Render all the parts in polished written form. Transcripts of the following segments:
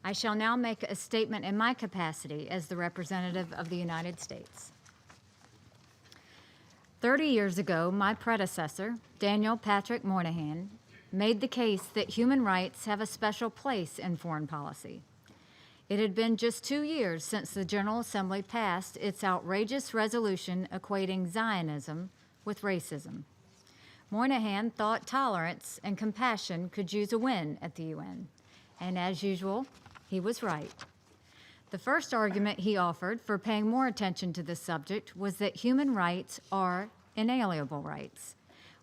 I shall now make a statement in my capacity as the representative of the United States. 30 years ago, my predecessor, Daniel Patrick Moynihan, made the case that human rights have a special place in foreign policy. It had been just 2 years since the General Assembly passed its outrageous resolution equating Zionism with racism. Moynihan thought tolerance and compassion could use a win at the UN, and as usual, he was right. The first argument he offered for paying more attention to this subject was that human rights are inalienable rights.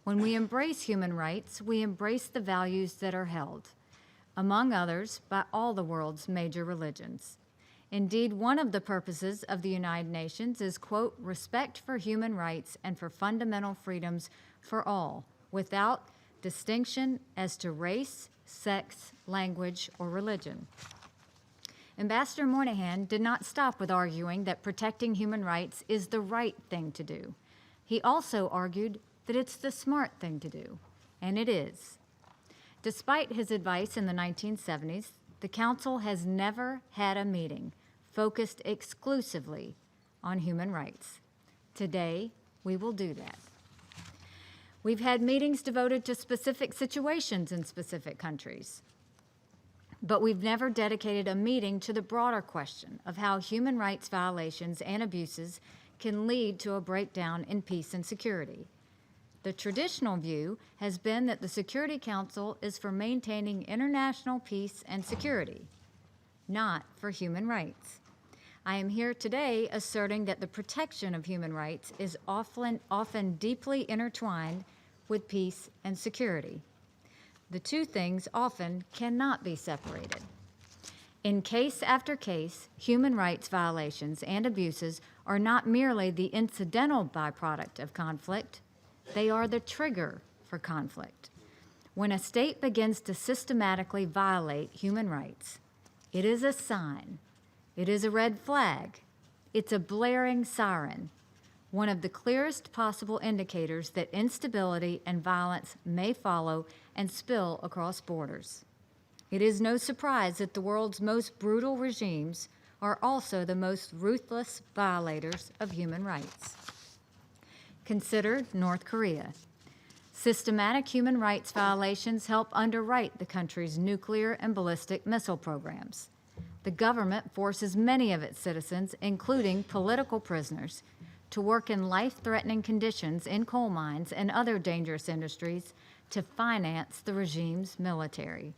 When we embrace human rights, we embrace the values that are held, among others, by all the world's major religions. Indeed, one of the purposes of the United Nations is, quote, respect for human rights and for fundamental freedoms for all, without distinction as to race, sex, language, or religion. Ambassador Moynihan did not stop with arguing that protecting human rights is the right thing to do. He also argued that it's the smart thing to do, and it is. Despite his advice in the 1970s, the Council has never had a meeting focused exclusively on human rights. Today, we will do that. We've had meetings devoted to specific situations in specific countries, but we've never dedicated a meeting to the broader question of how human rights violations and abuses can lead to a breakdown in peace and security. The traditional view has been that the Security Council is for maintaining international peace and security, not for human rights. I am here today asserting that the protection of human rights is often deeply intertwined with peace and security. The two things often cannot be separated. In case after case, human rights violations and abuses are not merely the incidental byproduct of conflict, they are the trigger for conflict. When a state begins to systematically violate human rights, it is a sign, it is a red flag, it's a blaring siren, one of the clearest possible indicators that instability and violence may follow and spill across borders. It is no surprise that the world's most brutal regimes are also the most ruthless violators of human rights. Consider North Korea. Systematic human rights violations help underwrite the country's nuclear and ballistic missile programs. The government forces many of its citizens, including political prisoners, to work in life-threatening conditions in coal mines and other dangerous industries to finance the regime's military.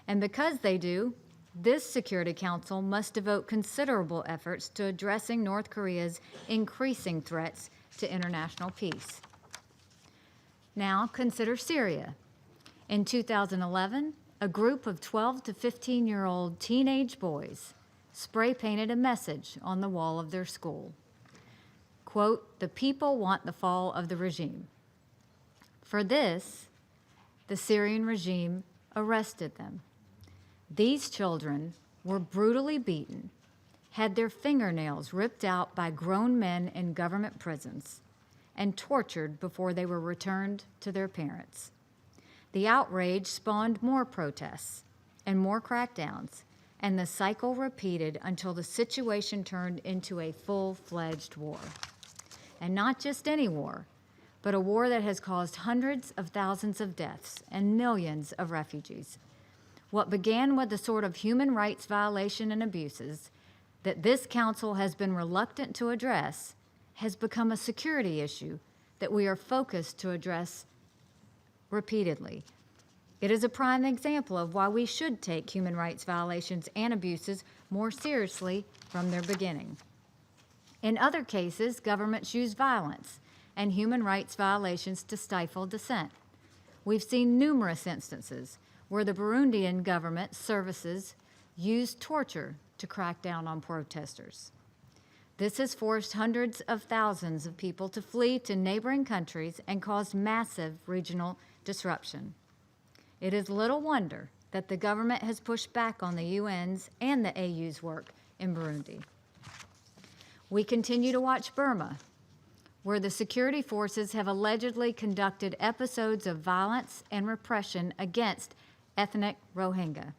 And because they do, this Security Council must devote considerable efforts to addressing North Korea's increasing threats to international peace. Now consider Syria. In 2011, a group of 12 to 15-year-old teenage boys spray-painted a message on the wall of their school. Quote, "The people want the fall of the regime." For this, the Syrian regime arrested them. These children were brutally beaten, had their fingernails ripped out by grown men in government prisons, and tortured before they were returned to their parents. The outrage spawned more protests and more crackdowns, and the cycle repeated until the situation turned into a full-fledged war. And not just any war, but a war that has caused hundreds of thousands of deaths and millions of refugees. What began with the sort of human rights violation and abuses that this council has been reluctant to address has become a security issue that we are focused to address repeatedly. It is a prime example of why we should take human rights violations and abuses more seriously from their beginning. In other cases, governments use violence and human rights violations to stifle dissent. We've seen numerous instances where the Burundian government services used torture to crack down on protesters. This has forced hundreds of thousands of people to flee to neighboring countries and caused massive regional disruption. It is little wonder that the government has pushed back on the UN's and the AU's work in Burundi. We continue to watch Burma, where the security forces have allegedly conducted episodes of violence and repression against ethnic Rohingya,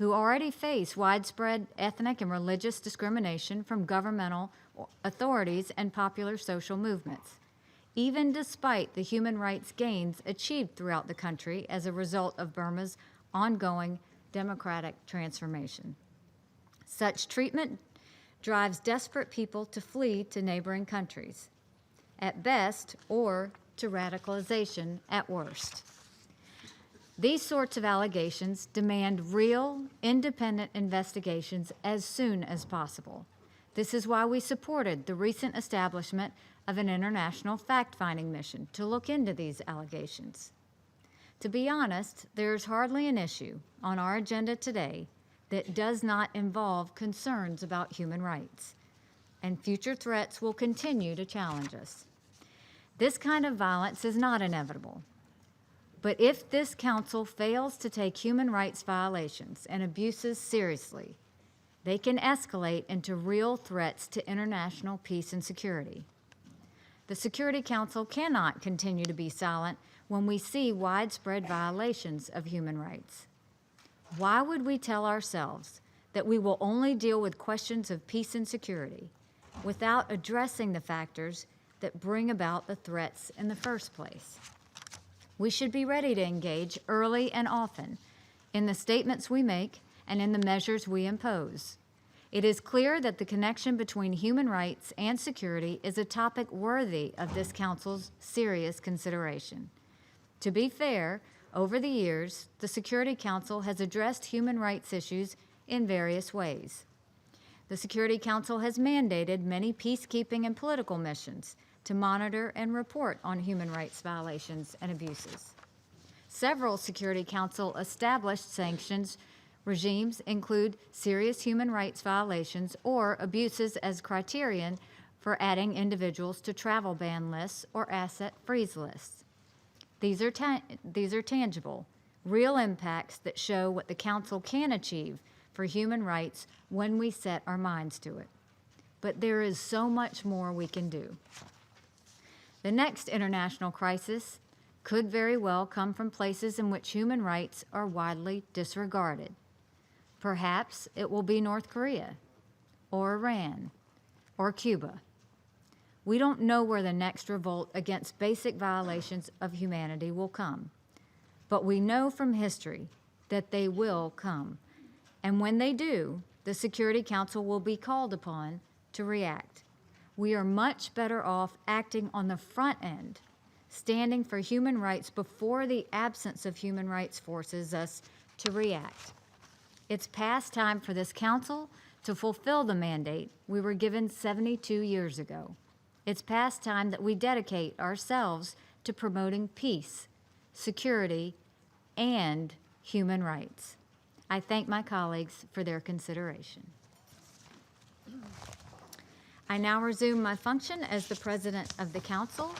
who already face widespread ethnic and religious discrimination from governmental authorities and popular social movements, even despite the human rights gains achieved throughout the country as a result of Burma's ongoing democratic transformation. Such treatment drives desperate people to flee to neighboring countries, at best, or to radicalization at worst. These sorts of allegations demand real, independent investigations as soon as possible. This is why we supported the recent establishment of an international fact-finding mission to look into these allegations. To be honest, there's hardly an issue on our agenda today that does not involve concerns about human rights, and future threats will continue to challenge us. This kind of violence is not inevitable. But if this council fails to take human rights violations and abuses seriously, they can escalate into real threats to international peace and security. The Security Council cannot continue to be silent when we see widespread violations of human rights. Why would we tell ourselves that we will only deal with questions of peace and security without addressing the factors that bring about the threats in the first place? We should be ready to engage early and often in the statements we make and in the measures we impose. It is clear that the connection between human rights and security is a topic worthy of this council's serious consideration. To be fair, over the years, the Security Council has addressed human rights issues in various ways. The Security Council has mandated many peacekeeping and political missions to monitor and report on human rights violations and abuses. Several Security Council established sanctions regimes include serious human rights violations or abuses as criterion for adding individuals to travel ban lists or asset freeze lists. These are tangible, real impacts that show what the Council can achieve for human rights when we set our minds to it. But there is so much more we can do. The next international crisis could very well come from places in which human rights are widely disregarded. Perhaps it will be North Korea, or Iran, or Cuba. We don't know where the next revolt against basic violations of humanity will come, but we know from history that they will come. And when they do, the Security Council will be called upon to react. We are much better off acting on the front end, standing for human rights before the absence of human rights forces us to react. It's past time for this council to fulfill the mandate we were given 72 years ago. It's past time that we dedicate ourselves to promoting peace, security, and human rights. I thank my colleagues for their consideration. I now resume my function as the President of the Council